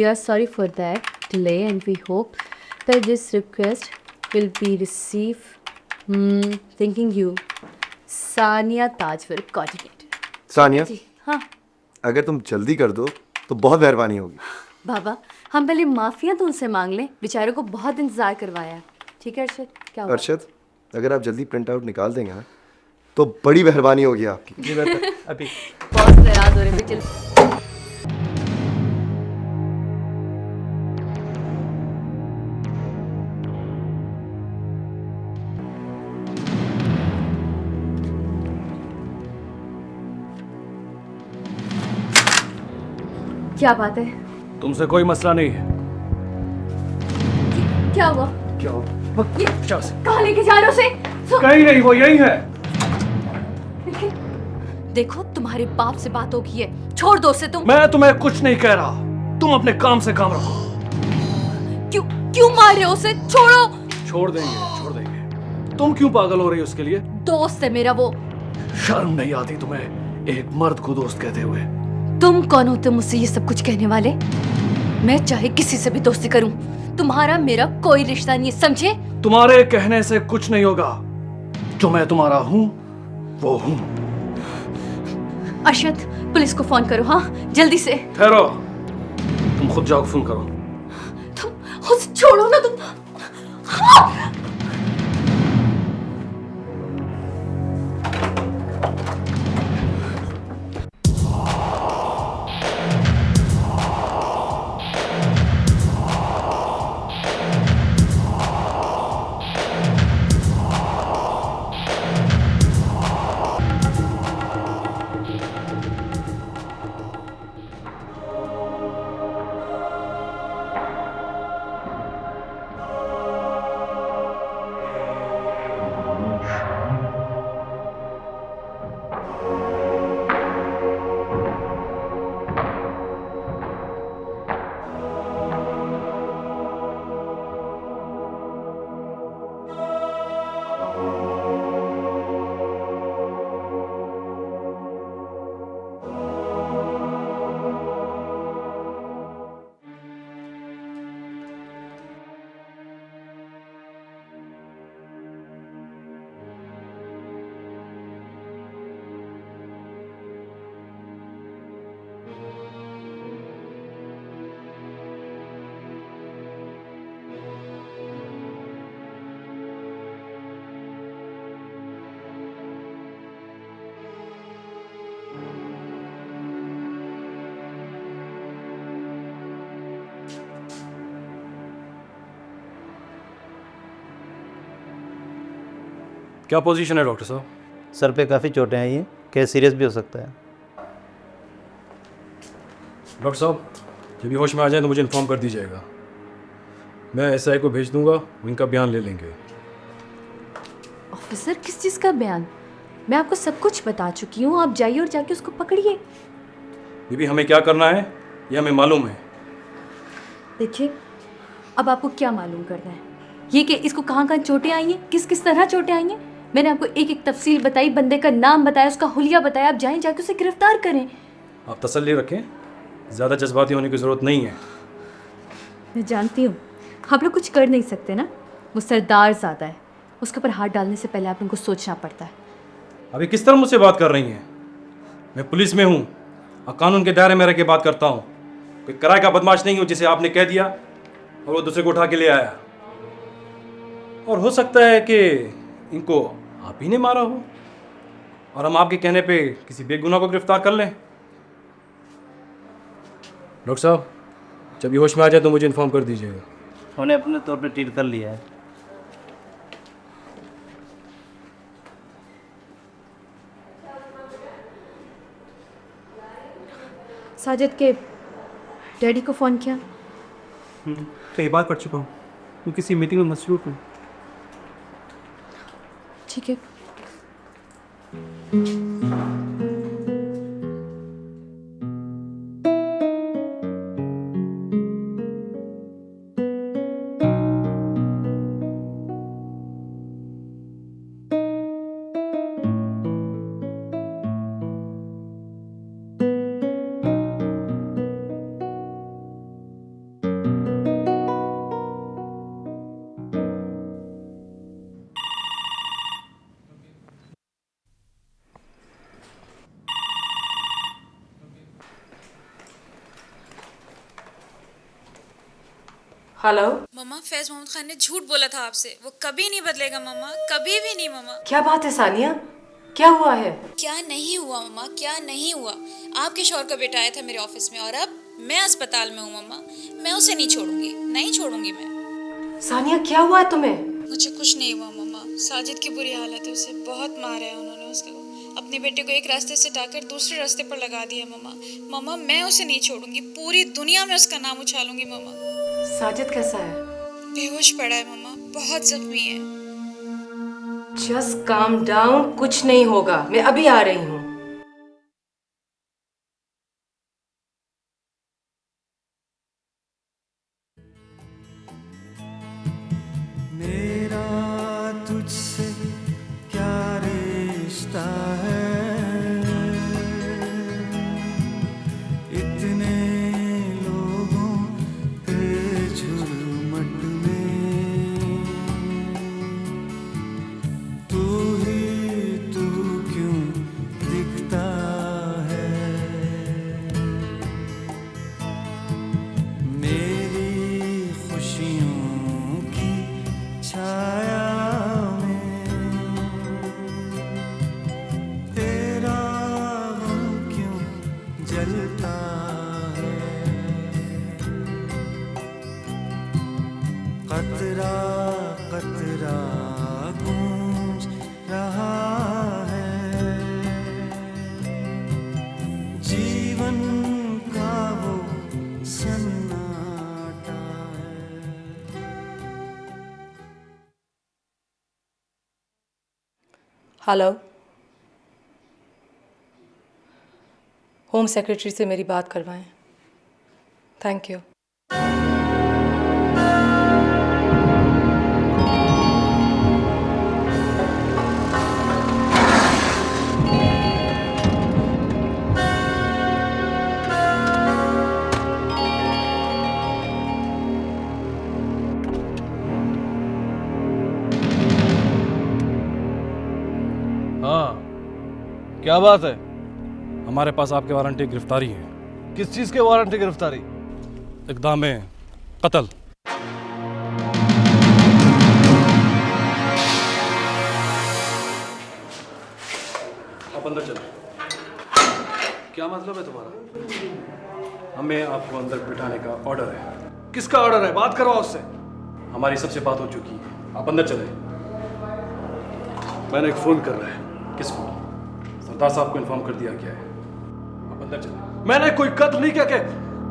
We are sorry for that delay and we hope that this request will be received. Thinking you. Sania Tajwar coordinator. Sania, जी हाँ अगर तुम जल्दी कर दो तो बहुत मेहरबानी होगी। बाबा, हम पहले माफिया तो उनसे मांग लें, बेचारों को बहुत इंतजार करवाया है। ठीक है अरशद, क्या हुआ? अरशद, अगर आप जल्दी प्रिंट आउट निकाल देंगे ना तो बड़ी मेहरबानी होगी आपकी। जी बेहतर अभी। बहुत नाराज हो रहे हैं, चल। क्या बात है? तुमसे कोई मसला नहीं है। क्या हुआ? क्या हो? कहाँ लेके जा रहे हो उसे? कहीं नहीं, वो यही है। देखो तुम्हारे बाप से बात हो गई है, छोड़ दो उसे तुम। मैं तुम्हें कुछ नहीं कह रहा, तुम अपने काम से काम रखो। क्यों क्यों मार रहे हो उसे? छोड़ो। छोड़ देंगे। तुम क्यों पागल हो रही हो उसके लिए? दोस्त है मेरा वो। शर्म नहीं आती तुम्हें एक मर्द को दोस्त कहते हुए? तुम कौन होते मुझसे ये सब कुछ कहने वाले? मैं चाहे किसी से भी दोस्ती करूं, तुम्हारा मेरा कोई रिश्ता नहीं है, समझे? तुम्हारे कहने से कुछ नहीं होगा। जो मैं तुम्हारा हूं वो हूं। अरशद, पुलिस को फोन करो। हाँ जल्दी से। ठहरो, तुम खुद जाओ फोन करो। तुम उसे छोड़ो ना तुम। हाँ! क्या पोजीशन है डॉक्टर साहब? सर पे काफ़ी चोटें आई हैं, केस सीरियस भी हो सकता है। डॉक्टर साहब, जब भी होश में आ जाए तो मुझे इन्फॉर्म कर दीजिएगा। मैं एसआई को भेज दूंगा, वो इनका बयान ले लेंगे। ऑफिसर, किस चीज़ का बयान? मैं आपको सब कुछ बता चुकी हूँ, आप जाइए और जाके उसको पकड़िए। बीबी, हमें क्या करना है ये हमें मालूम है। देखिए, अब आपको क्या मालूम करना है? ये कि इसको कहाँ कहाँ चोटें आई हैं, किस किस तरह चोटें आई हैं। मैंने आपको एक एक तफसील बताई, बंदे का नाम बताया, उसका हुलिया बताया। आप जाएं, जाके उसे गिरफ्तार करें। आप तसल्ली रखें, ज़्यादा जज्बाती होने की ज़रूरत नहीं है। मैं जानती हूँ आप लोग कुछ कर नहीं सकते ना, वो सरदार ज़्यादा है, उसके ऊपर हाथ डालने से पहले आप लोगों को सोचना पड़ता है। अभी किस तरह मुझसे बात कर रही हैं? मैं पुलिस में हूँ और कानून के दायरे में रह के बात करता हूँ। कोई किराए का बदमाश नहीं हूँ जिसे आपने कह दिया और वो दूसरे को उठा के ले आया। और हो सकता है कि इनको आप ही ने मारा हो और हम आपके कहने पे किसी बेगुनाह को गिरफ्तार कर लें। डॉक्टर साहब, जब ये होश में आ जाए तो मुझे इन्फॉर्म कर दीजिएगा। उन्हें अपने तौर पे ट्रीट कर लिया है। साजिद के डैडी को फ़ोन किया? कई बार कर चुका हूँ, मैं किसी मीटिंग में मसरूफ हूँ। ठीक है। हेलो। मम्मा फैज मोहम्मद खान ने झूठ बोला था आपसे, वो कभी नहीं बदलेगा मम्मा, कभी भी नहीं मम्मा। क्या बात है सानिया, क्या हुआ है? क्या नहीं हुआ मम्मा, क्या नहीं हुआ। आपके शौहर का बेटा आया था मेरे ऑफिस में और अब मैं अस्पताल में हूँ मम्मा। मैं उसे नहीं छोड़ूंगी, नहीं छोड़ूंगी मैं। सानिया क्या हुआ है तुम्हें? मुझे कुछ नहीं हुआ मम्मा। साजिद की बुरी हालत है, उसे बहुत मारा है उन्होंने। उसको अपने बेटे को एक रास्ते से हटाकर दूसरे रास्ते पर लगा दिया मम्मा। मम्मा मैं उसे नहीं छोड़ूंगी, पूरी दुनिया में उसका नाम उछालूंगी मम्मा। साजिद कैसा है? बेहोश पड़ा है मम्मा, बहुत जख्मी है। जस्ट काम डाउन, कुछ नहीं होगा, मैं अभी आ रही हूँ। मेरा तुझसे क्या रिश्ता है, इतने लोगों के झुरमुट में तू ही तू क्यों दिखता है। मेरी खुशियों की छाया में तेरा गम क्यों जलता है। कतरा कतरा गूंज रहा है, जीवन का वो सन्नाटा है। हेलो, होम सेक्रेटरी से मेरी बात करवाएं। Thank you. हाँ, क्या बात है? हमारे पास आपके वारंटी गिरफ्तारी है। किस चीज के वारंट की गिरफ्तारी? इक़दाम कत्ल। आप अंदर चलें। क्या मतलब है तुम्हारा? हमें आपको अंदर बिठाने का ऑर्डर है। किसका ऑर्डर है? बात करवाओ उससे। हमारी सबसे बात हो चुकी है, आप अंदर चलें। मैंने एक फोन कर रहा है। किसको? सरदार साहब को इन्फॉर्म कर दिया गया है, आप अंदर चलें। मैंने कोई कत्ल नहीं किया कि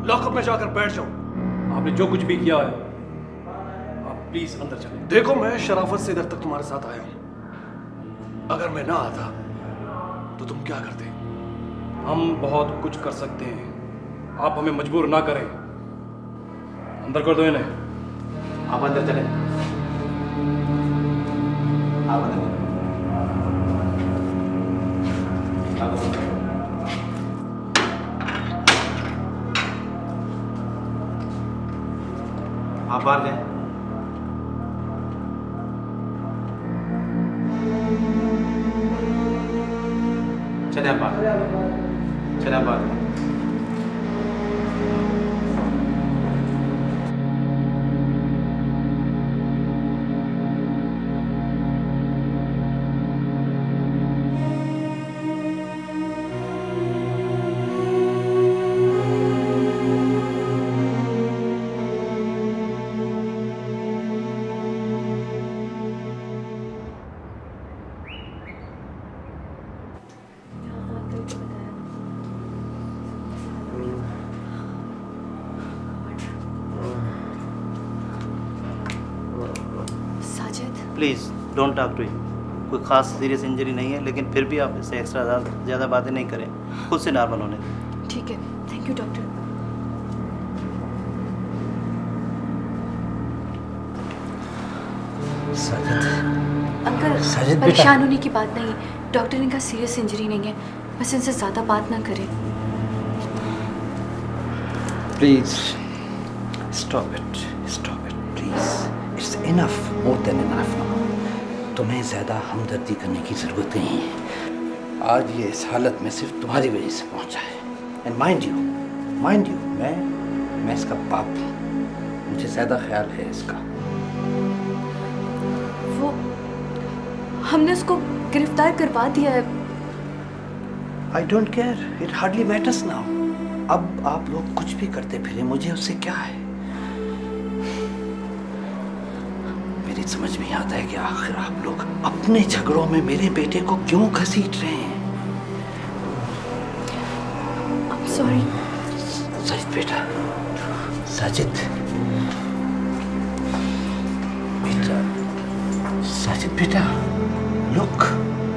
लॉकअप में जाकर बैठ जाऊं। आपने जो कुछ भी किया है, आप प्लीज अंदर चलें। देखो, मैं शराफत से इधर तक तुम्हारे साथ आया हूं। अगर मैं ना आता तो तुम क्या करते? हम बहुत कुछ कर सकते हैं, आप हमें मजबूर ना करें। अंदर कर दो इन्हें। आप अंदर चलें। आप अंदर चलें। आप बाहर जाएं। चले आप बाहर। चले आप बाहर। Sajid, please don't talk to him. कोई खास सीरियस इंजरी नहीं है, लेकिन फिर भी आप इससे एक्स्ट्रा ज़्यादा बातें नहीं करें, खुद से नॉर्मल होने दें। ठीक है, थैंक यू डॉक्टर। अंकल, परेशान होने की बात नहीं, डॉक्टर ने कहा सीरियस इंजरी नहीं है, बस इनसे ज़्यादा बात ना करें। Please stop it please, it's enough, more than enough now. तुम्हें ज़्यादा हमदर्दी करने की ज़रूरत नहीं है। आज ये इस हालत में सिर्फ तुम्हारी वजह से पहुंचा है। एंड माइंड यू, मैं इसका बाप हूँ। मुझे ज़्यादा ख्याल है इसका। वो हमने उसको गिरफ्तार करवा दिया है। I don't care, it hardly matters now. अब आप लोग कुछ भी करते फिरे, मुझे उससे क्या है। मेरी समझ में आता है कि आखिर आप लोग अपने झगड़ों में मेरे बेटे को क्यों घसीट रहे हैं। सॉरी साजिद बेटा, साजिद बेटा, साजिद बेटा, look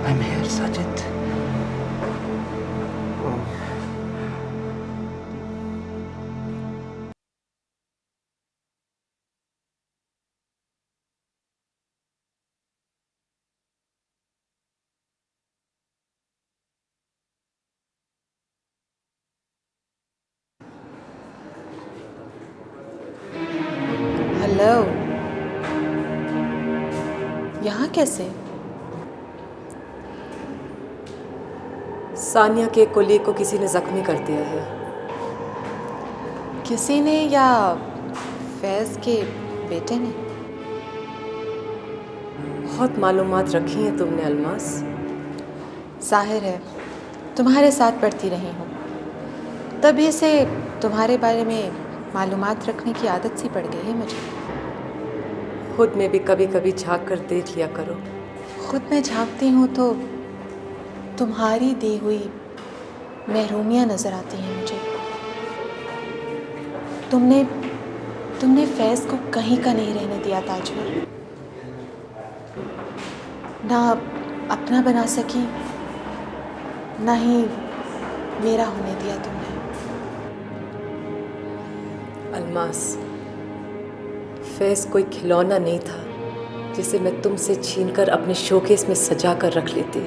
I am here Sajid. Hello, यहाँ कैसे? सानिया के कोली को किसी ने जख्मी कर दिया है। किसी ने या फैज़ के बेटे ने? बहुत मालूमात रखी हैं तुमने अलमास। जाहिर है तुम्हारे साथ पढ़ती रही हूँ, तभी से तुम्हारे बारे में मालूमात रखने की आदत सी पड़ गई है मुझे। खुद में भी कभी कभी झांक कर देख लिया करो। खुद में झांकती हूँ तो तुम्हारी दी हुई महरूमियाँ नज़र आती हैं मुझे। तुमने फैज़ को कहीं का नहीं रहने दिया ताजवर, ना अपना बना सकी ना ही मेरा होने दिया तुमने। अलमास, फैज़ कोई खिलौना नहीं था जिसे मैं तुमसे छीनकर अपने शोकेस में सजा कर रख लेती।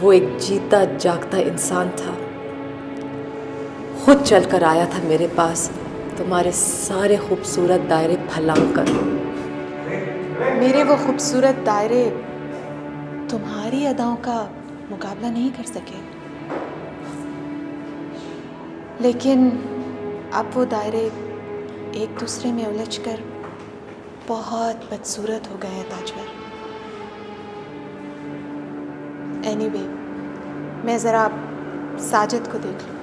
वो एक जीता जागता इंसान था। खुद चलकर आया था मेरे पास, तुम्हारे सारे खूबसूरत दायरे फलांग कर। मेरे वो खूबसूरत दायरे तुम्हारी अदाओं का मुकाबला नहीं कर सके, लेकिन अब वो दायरे एक दूसरे में उलझकर बहुत बदसूरत हो गए हैं ताजवर। एनीवे, मैं ज़रा साजिद को देख लूँ।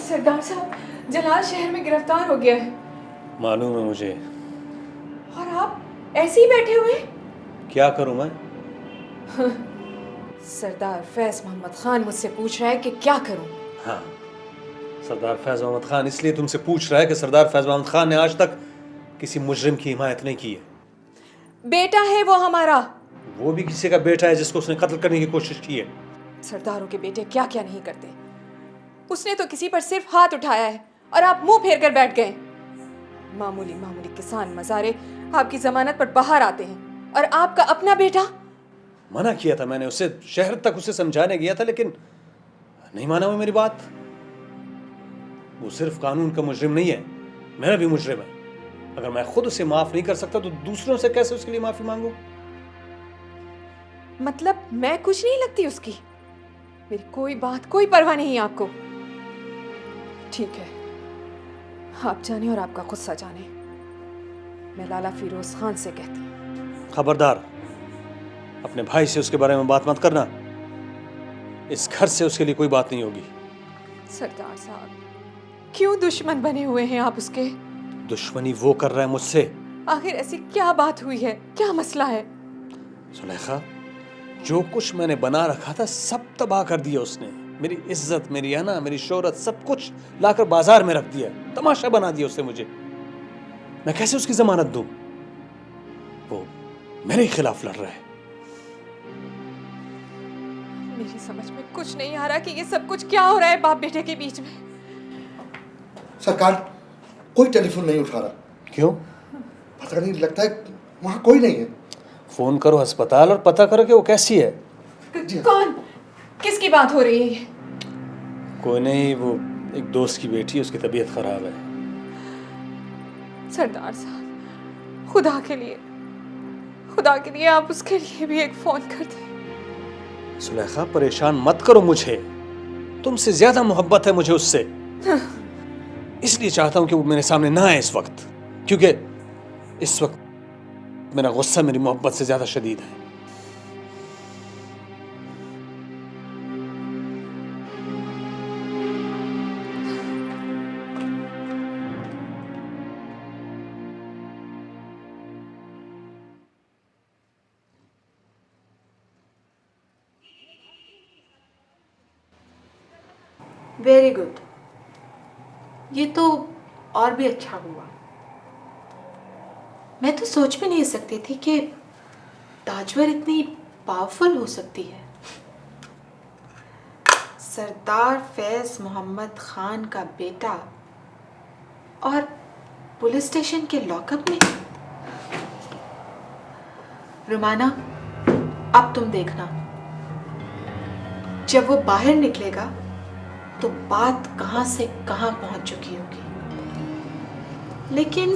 सरदार साहब, जलाल शहर में गिरफ्तार हो गया है। मालूम है मुझे। और आप ऐसे ही बैठे हुए? क्या करूं मैं? सरदार फैज़ मोहम्मद खान मुझसे पूछ रहा है कि क्या करूं। हाँ, सरदार फैज़ मोहम्मद खान इसलिए तुमसे पूछ रहा है कि सरदार फैज़ मोहम्मद खान ने आज तक किसी मुजरिम की हिमायत नहीं की है। बेटा है वो हमारा। वो भी किसी का बेटा है जिसको उसने कत्ल करने की कोशिश की है। सरदारों के बेटे क्या क्या नहीं करते। उसने तो किसी पर सिर्फ हाथ उठाया है और आप मुंह फेर कर बैठ गए। मामूली मामूली किसान मजारे आपकी जमानत पर बाहर आते हैं और आपका अपना बेटा। मना किया था मैंने उसे, शहर तक उसे समझाने गया था, लेकिन नहीं माना वो मेरी बात। वो सिर्फ कानून का मुजरिम नहीं है, मेरा भी मुजरिम है। अगर मैं खुद उसे माफ नहीं कर सकता तो दूसरों से कैसे उसके लिए माफी मांगू? मतलब मैं कुछ नहीं लगती उसकी? मेरी कोई बात, कोई परवाह नहीं आपको? ठीक है, आप जाने और आपका गुस्सा जाने। मैं लाला फिरोज खान से कहती हूँ। खबरदार, अपने भाई से उसके बारे में बात मत करना। इस घर से उसके लिए कोई बात नहीं होगी। सरदार साहब, क्यों दुश्मन बने हुए हैं आप उसके? दुश्मनी वो कर रहा है मुझसे। आखिर ऐसी क्या बात हुई है, क्या मसला है? सुलेखा, जो कुछ मैंने बना रखा था सब तबाह कर दिया उसने। मेरी इज्जत, मेरी अना, मेरी शोहरत, सब कुछ लाकर बाजार में रख दिया। तमाशा बना दिया उसने मुझे। मैं कैसे उसकी जमानत दूं? वो मेरे खिलाफ लड़ रहा है। मेरी समझ में कुछ नहीं आ रहा कि ये सब कुछ क्या हो रहा है बाप बेटे के बीच में। सरकार, कोई टेलीफोन नहीं उठा रहा। क्यों? पता नहीं, लगता है वहाँ कोई नहीं है। फोन करो अस्पताल और पता करो कि वो कैसी है। कौन? किसकी बात हो रही है? कोई नहीं, वो एक दोस्त की बेटी है, उसकी तबीयत खराब है। सरदार साहब, खुदा के लिए आप उसके लिए भी एक फोन कर दें। सुलेखा, परेशान मत करो मुझे, तुमसे ज्यादा मोहब्बत है मुझे उससे। इसलिए चाहता हूं कि वो मेरे सामने ना आए इस वक्त, क्योंकि इस वक्त मेरा गुस्सा मेरी मोहब्बत से ज्यादा शदीद है। वेरी गुड, ये तो और भी अच्छा हुआ। मैं तो सोच भी नहीं सकती थी कि ताजवर इतनी पावरफुल हो सकती है। सरदार फैज मोहम्मद खान का बेटा और पुलिस स्टेशन के लॉकअप में। रुमाना, अब तुम देखना, जब वो बाहर निकलेगा तो बात कहां से कहां पहुंच चुकी होगी। लेकिन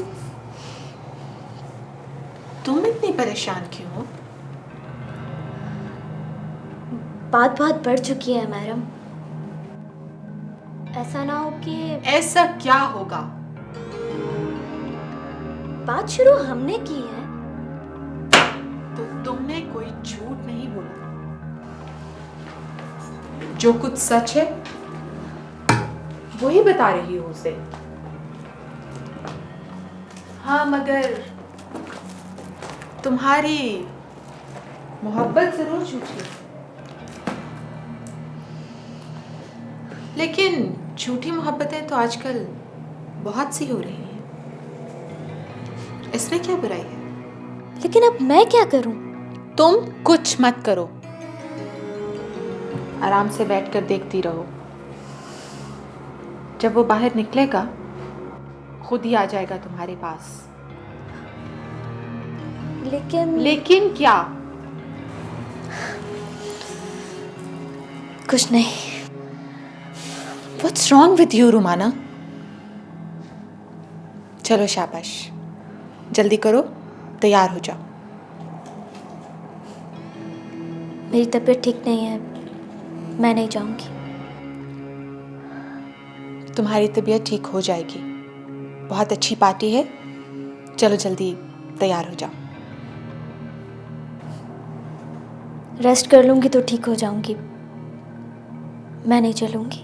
तुम इतनी परेशान क्यों हो? बात बहुत बढ़ चुकी है मैडम। ऐसा ना हो कि... ऐसा क्या होगा? बात शुरू हमने की है। तो तुमने कोई झूठ नहीं बोला। जो कुछ सच है वो ही बता रही हो उसे। हाँ, मगर तुम्हारी मोहब्बत जरूर झूठी है। लेकिन झूठी मोहब्बतें तो आजकल बहुत सी हो रही हैं। इसमें क्या बुराई है? लेकिन अब मैं क्या करूं? तुम कुछ मत करो, आराम से बैठकर देखती रहो। जब वो बाहर निकलेगा खुद ही आ जाएगा तुम्हारे पास। लेकिन क्या? कुछ नहीं। What's wrong with you, रुमाना? चलो शाबाश, जल्दी करो, तैयार हो जाओ। मेरी तबीयत ठीक नहीं है, मैं नहीं जाऊंगी। तुम्हारी तबीयत ठीक हो जाएगी, बहुत अच्छी पार्टी है। चलो जल्दी तैयार हो जाओ। रेस्ट कर लूंगी तो ठीक हो जाऊंगी, मैं नहीं चलूंगी।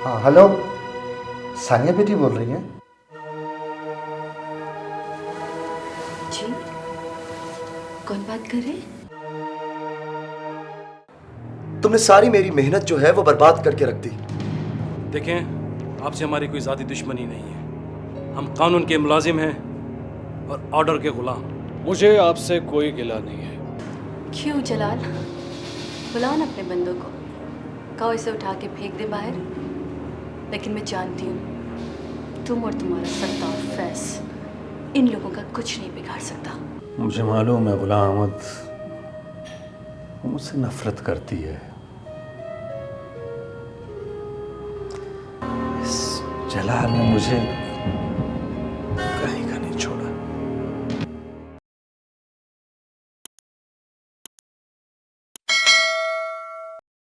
हाँ हेलो, सानिया बेटी बोल रही हैं? जी, कौन बात कर रहे हैं? तुमने सारी मेरी मेहनत जो है वो बर्बाद करके रख दी। देखें, आपसे हमारी कोई ज़ाती दुश्मनी नहीं है। हम कानून के मुलाजिम हैं और ऑर्डर के गुलाम। मुझे आपसे कोई गिला नहीं है। क्यों जलाल? बुलाओ ना अपने बंदों को, कहो इसे उठा के फेंक दे बाहर। लेकिन मैं जानती हूँ तुम और तुम्हारा सरदार फैज इन लोगों का कुछ नहीं बिगाड़ सकता। मुझे मालूम है गुलाम अहमद वो मुझसे नफरत करती है। इस जलाल ने मुझे